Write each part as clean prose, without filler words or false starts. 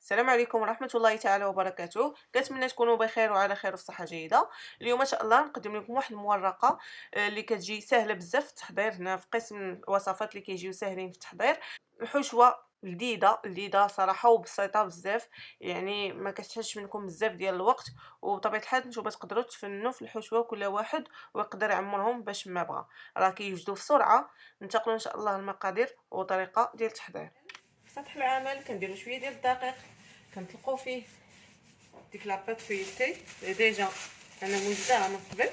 السلام عليكم ورحمة الله تعالى وبركاته. كنتمنى تكونوا بخير وعلى خير وفي صحة جيدة. اليوم ان شاء الله نقدم لكم واحد المورقة اللي كتجي سهلة بزاف في التحضير. هنا في قسم الوصفات اللي كيجيو ساهلين في التحضير. الحشوة لذيذة صراحة وبسيطة بزاف، يعني ما كتحتاجش منكم بزاف ديال الوقت، وبطبيعة الحال نتوما تقدروا تفننوا في الحشوة كل واحد ويقدر يعمرهم باش ما بغى. راه كيوجدوا في سرعة. ننتقلوا ان شاء الله المقادير وطريقة ديال التحضير. في سطح العمل كنديروا شوية ديال الدقيق، كنطلقوا فيه ديك لاباط فيتي ديجا انا موجداها من قبل.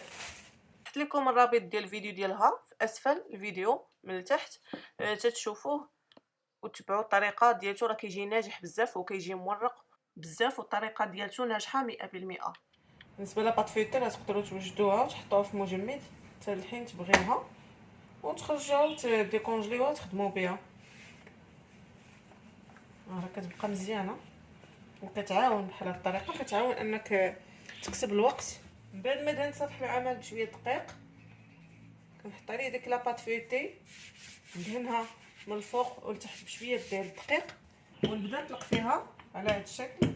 حط لكم الرابط ديال الفيديو ديالها في اسفل الفيديو من التحت، تتشوفوه وتبعوا الطريقه ديالته. راه كيجي ناجح بزاف وكيجي مورق بزاف، والطريقه ديالته ناجحه 100%. بالنسبه لاباط فيتي راه تقدروا توجدوها وتحطوها في مجمد حتى الحين تبغيوها، وتخرجوها وتديكونجليوها وتخدموا بها. راه كتبقى مزيانه وكتعاون بحال هاد الطريقه، كتعاون انك تكسب الوقت. من بعد ما دهنت سطح العمل بشويه دقيق، كنحط عليه ديك لاباط فيتي، ندهنها من الفوق والتحت بشويه ديال الدقيق، ونبدا نطلق فيها على هاد الشكل.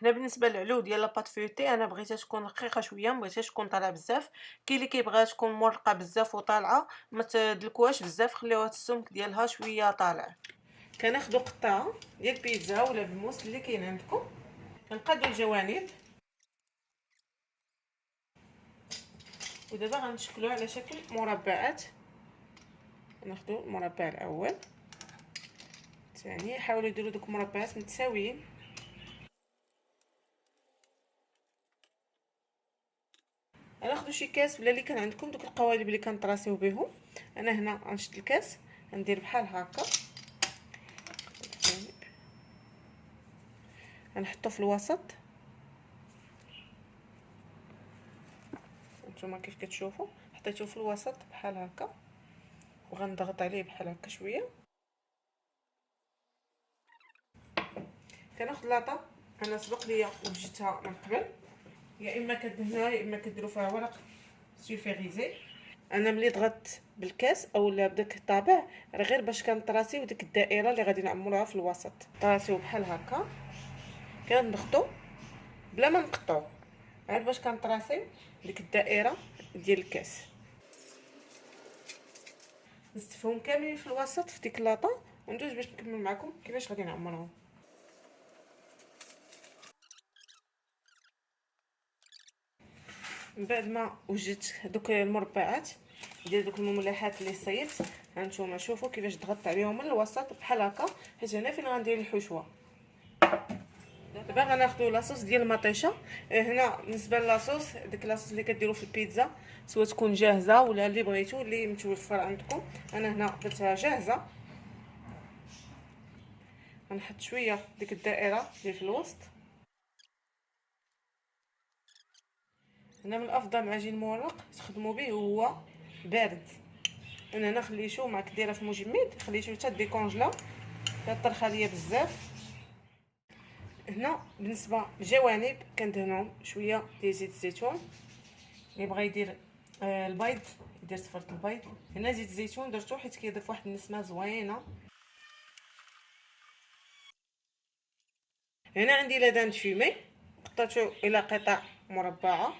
هنا بالنسبه للعلو ديال لاباط فيتي انا بغيتها تكون رقيقه شويه، ما بغيتهاش تكون طالعه بزاف. كاين اللي كيبغيها تكون مرقه بزاف وطالعه، ما تدلكوهاش بزاف، خليوها السمك ديالها شويه طالع. كناخذوا قطعه ديال البيتزا ولا بالموس اللي كاين عندكم، كنقادو الجوانب، ودابا غنشكلوه على شكل مربعات. ناخذوا المربع الاول، الثاني، حاولوا ديروا دوك المربعات متساويين. غناخذوا شي كاس ولا اللي كان عندكم دوك القوالب اللي كنطراسيو بهم. انا هنا غنشد الكاس، غندير بحال هكا، غنحطو في الوسط. نتوما كيف كتشوفوا حطيتو في الوسط بحال هكا، وغنضغط عليه بحال هكا شويه. كناخذ لاطه انا سبق ليا وجدتها من قبل، يا اما كدهنوها يا اما كديروا فيها ورق سوفيغيزي. انا ملي ضغطت بالكاس اولا بداك الطابع راه غير باش كنطراسيو ديك الدائره اللي غادي نعمروها في الوسط. طراسيو بحال هكا، كنضغطوا بلا ما نقطعوا، غير باش كنطراسيو ديك الدائره ديال الكاس. نستفهم كاملين في الوسط في ديك اللاطه، وندوز باش نكمل معكم كيفاش غادي نعمرهم. من بعد ما وجدت دوك المربعات ديال دوك المملحات اللي صيبت، هانتوما شوفوا كيفاش ضغطت عليهم من الوسط بحال هكا، حيت هنا فين غندير الحشوه. دابا غناخذوا لاصوص ديال المطيشه. هنا بالنسبه لاصوص، ديك لاصوص اللي كديروا في البيتزا، سواء تكون جاهزه ولا اللي بغيتو اللي متوفر عندكم. انا هنا درتها جاهزه. غنحط شويه ديك الدائره اللي في الوسط. هنا من الافضل معجين مورق تخدموا به هو بارد. انا هنا خليتو مع كديره في مجمد، خليتو حتى ديكونجلا، طرخه ليا بزاف. هنا بالنسبه للجوانب كندهنهم شويه ديال زيت الزيتون. اللي بغى يدير البيض يدير صفرة البيض. هنا زيت الزيتون درتو حيت كيضيف واحد النسمه زوينه. هنا عندي لادان فيمي، قطعته الى قطع مربعه.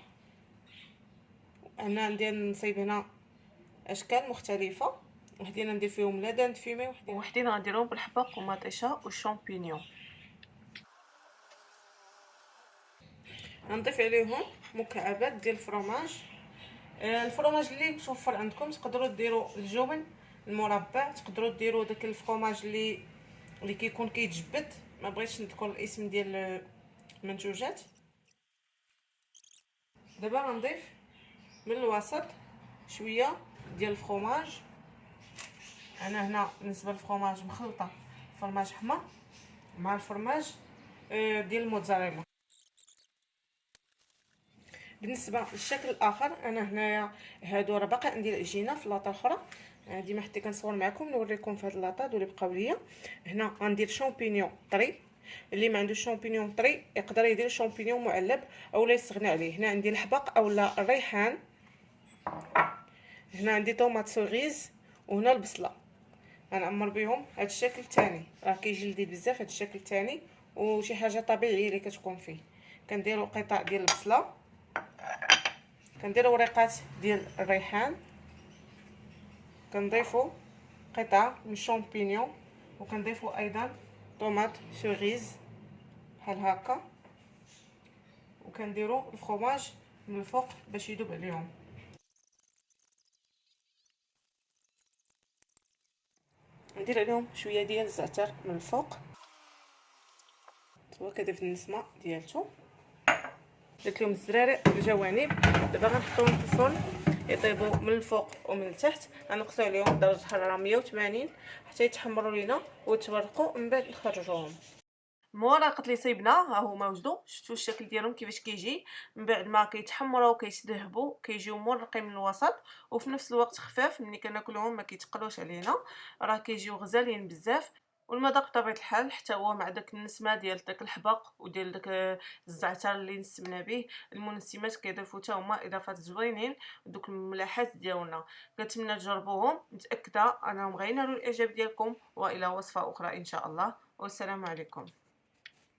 انا عندي نصيب هنا اشكال مختلفه، وحدين ندير فيهم لادان فيمي، وحدين غنديرهم بالحبق ومطيشه والشامبينيون. غنضيف عليهم مكعبات ديال الفرماج. الفرماج اللي متوفر عندكم، تقدروا ديروا الجبن المربع، تقدروا ديروا داك الفرماج اللي كيكون كيتجبد. ما بغيتش نذكر الاسم ديال المنتوجات. دابا غنضيف من الوسط شويه ديال الفرماج. انا هنا بالنسبه للفرماج مخلطه فرماج حمر مع الفرماج ديال الموتزاريلا. بالنسبه للشكل الاخر، انا هنايا هادو راه باقي عندي العجينه في لاطه اخرى، ديما حتى كنصور معكم نوريكم في هاد اللاطه اللي بقاو ليا. هنا غندير شامبينيون طري، اللي ما عندوش شامبينيون طري يقدر يدير شامبينيون معلب اولا يستغنى عليه. هنا عندي الحبق اولا الريحان، هنا عندي طوماط سوريز، وهنا البصله. غنعمر بهم هذا الشكل الثاني، راه كيجي لذيذ بزاف هذا الشكل الثاني وشي حاجه طبيعيه اللي كتكون فيه. كنديروا قطع ديال البصله، كنديروا وريقات ديال الريحان، كنضيفوا قطع من الشامبينيون، وكنضيفوا ايضا طوماط سوريز بحال هكا، وكنديروا الفرomاج من الفوق باش يذوب عليهم. ندير عليهم شويه ديال الزعتر من الفوق، وكذا في النسمه ديالته درت لهم الزرارق في الجوانب. دابا غنحطوهم في الفرن يطيبوا من الفوق ومن التحت. غنقصوا عليهم درجه الحراره 180 حتى يتحمروا لينا ويتورقوا، من بعد نخرجوهم. المراقط اللي صيبنا ها هما وجدوا، شفتوا الشكل ديالهم كيفاش كيجي من بعد ما كيتحمروا وكيتذهبوا، كيجيو مرقين من الوسط وفي نفس الوقت خفاف. ملي كناكلوهم ما كيتقلوش علينا، راه كيجيو غزالين بزاف. والمذاق بطبيعه الحال حتى هو مع داك النسمه ديال داك الحبق وديال داك الزعتر اللي نسمنا به، المنسمات كيضيفوا حتى هما اضافات زوينين دوك الملاحات ديالنا. كنتمنى تجربوهم، متاكده انهم غينالوا الاعجاب ديالكم. والى وصفه اخرى ان شاء الله، والسلام عليكم.